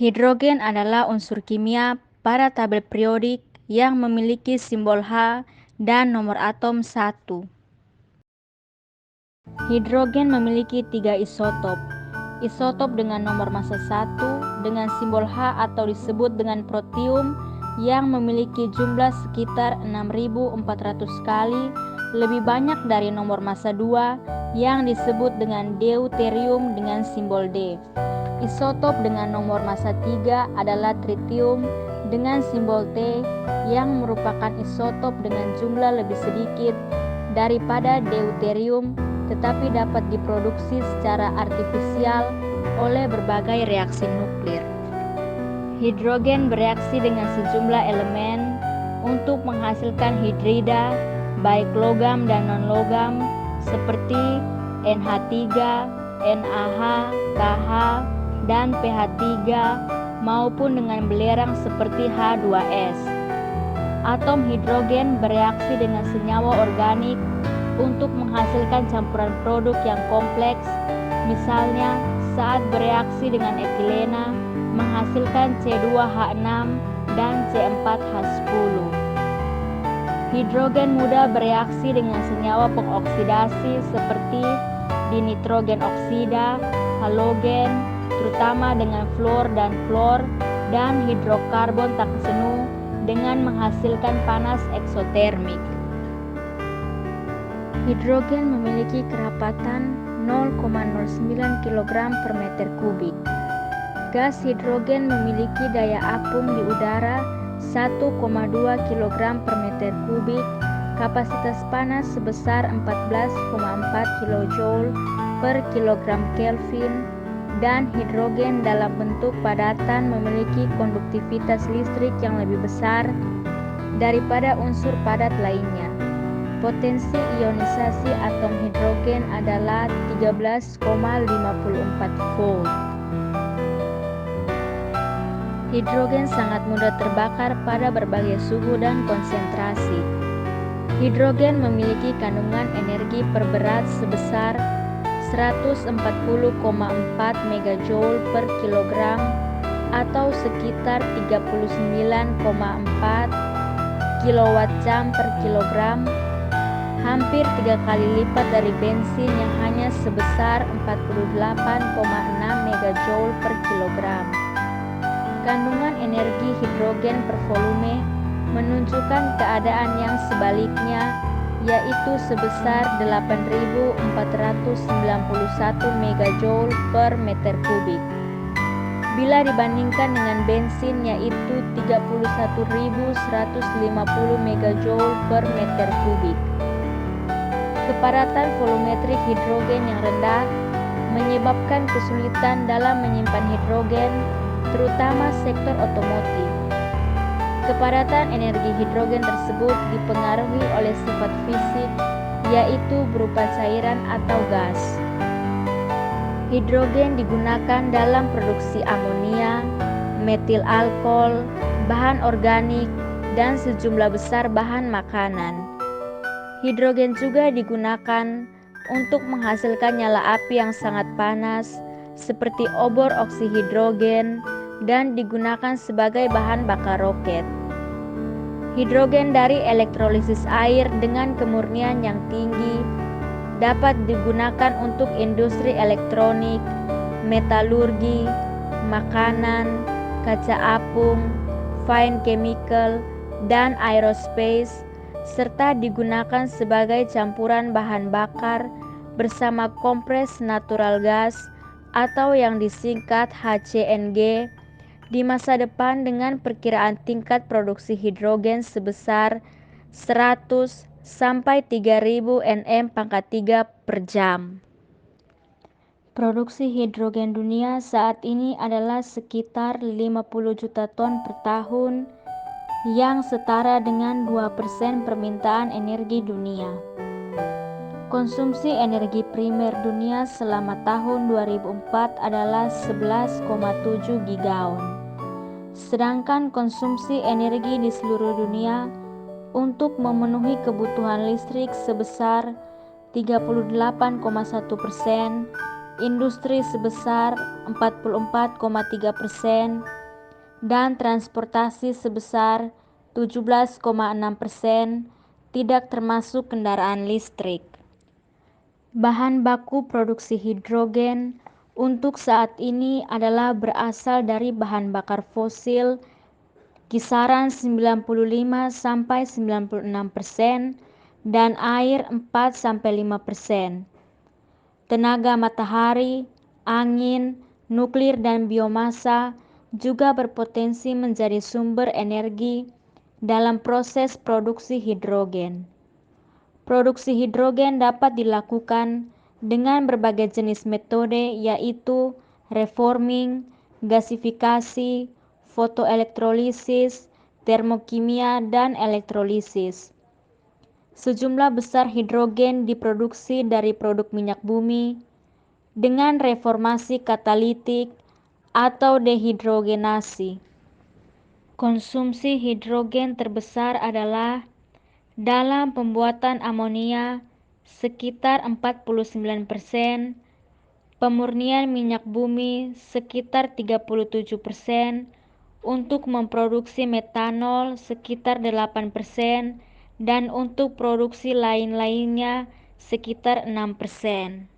Hidrogen adalah unsur kimia pada tabel periodik yang memiliki simbol H dan nomor atom 1. Hidrogen memiliki 3 isotop. Isotop dengan nomor massa 1 dengan simbol H atau disebut dengan protium yang memiliki jumlah sekitar 6.400 kali lebih banyak dari nomor massa 2 yang disebut dengan deuterium dengan simbol D. Isotop dengan nomor massa 3 adalah tritium dengan simbol T yang merupakan isotop dengan jumlah lebih sedikit daripada deuterium tetapi dapat diproduksi secara artifisial oleh berbagai reaksi nuklir. Hidrogen bereaksi dengan sejumlah elemen untuk menghasilkan hidrida, baik logam dan non-logam seperti NH3, NaH, KH, dan pH3 maupun dengan belerang seperti H2S. Atom hidrogen bereaksi dengan senyawa organik untuk menghasilkan campuran produk yang kompleks, misalnya saat bereaksi dengan etilena menghasilkan C2H6 dan C4H10. Hidrogen mudah bereaksi dengan senyawa pengoksidasi seperti dinitrogen oksida, halogen, terutama dengan fluor dan hidrokarbon tak jenuh dengan menghasilkan panas eksotermik. Hidrogen memiliki kerapatan 0,09 kg per meter kubik. Gas hidrogen memiliki daya apung di udara 1,2 kg per meter kubik, kapasitas panas sebesar 14,4 kJ per kilogram Kelvin, dan hidrogen dalam bentuk padatan memiliki konduktivitas listrik yang lebih besar daripada unsur padat lainnya. Potensi ionisasi atom hidrogen adalah 13,54 volt. Hidrogen sangat mudah terbakar pada berbagai suhu dan konsentrasi. Hidrogen memiliki kandungan energi per berat sebesar 140,4 megajoule per kilogram atau sekitar 39,4 kWh per kilogram, hampir 3 kali lipat dari bensin yang hanya sebesar 48,6 megajoule per kilogram. Kandungan energi hidrogen per volume menunjukkan keadaan yang sebaliknya, yaitu sebesar 8.491 megajoule per meter kubik. Bila dibandingkan dengan bensin yaitu 31.150 megajoule per meter kubik. Kepadatan volumetrik hidrogen yang rendah menyebabkan kesulitan dalam menyimpan hidrogen, terutama sektor otomotif. Kepadatan energi hidrogen tersebut dipengaruhi oleh sifat fisik, yaitu berupa cairan atau gas. Hidrogen digunakan dalam produksi amonia, metil alkohol, bahan organik, dan sejumlah besar bahan makanan. Hidrogen juga digunakan untuk menghasilkan nyala api yang sangat panas, seperti obor oksihidrogen, dan digunakan sebagai bahan bakar roket. Hidrogen dari elektrolisis air dengan kemurnian yang tinggi dapat digunakan untuk industri elektronik, metalurgi, makanan, kaca apung, fine chemical, dan aerospace, serta digunakan sebagai campuran bahan bakar bersama kompres natural gas atau yang disingkat HCNG di masa depan dengan perkiraan tingkat produksi hidrogen sebesar 100 sampai 3.000 Nm⁻³ per jam. Produksi hidrogen dunia saat ini adalah sekitar 50 juta ton per tahun, yang setara dengan 2% permintaan energi dunia. Konsumsi energi primer dunia selama tahun 2004 adalah 11,7 gigawatt. Sedangkan konsumsi energi di seluruh dunia untuk memenuhi kebutuhan listrik sebesar 38,1%, industri sebesar 44,3%, dan transportasi sebesar 17,6%, tidak termasuk kendaraan listrik. Bahan baku produksi hidrogen untuk saat ini adalah berasal dari bahan bakar fosil kisaran 95-96% dan air 4-5%. Tenaga matahari, angin, nuklir dan biomasa juga berpotensi menjadi sumber energi dalam proses produksi hidrogen. Produksi hidrogen dapat dilakukan dengan berbagai jenis metode, yaitu reforming, gasifikasi, fotoelektrolisis, termokimia, dan elektrolisis. Sejumlah besar hidrogen diproduksi dari produk minyak bumi dengan reformasi katalitik atau dehidrogenasi. Konsumsi hidrogen terbesar adalah dalam pembuatan amonia sekitar 49%, pemurnian minyak bumi sekitar 37%, untuk memproduksi metanol sekitar 8%, dan untuk produksi lain-lainnya sekitar 6%.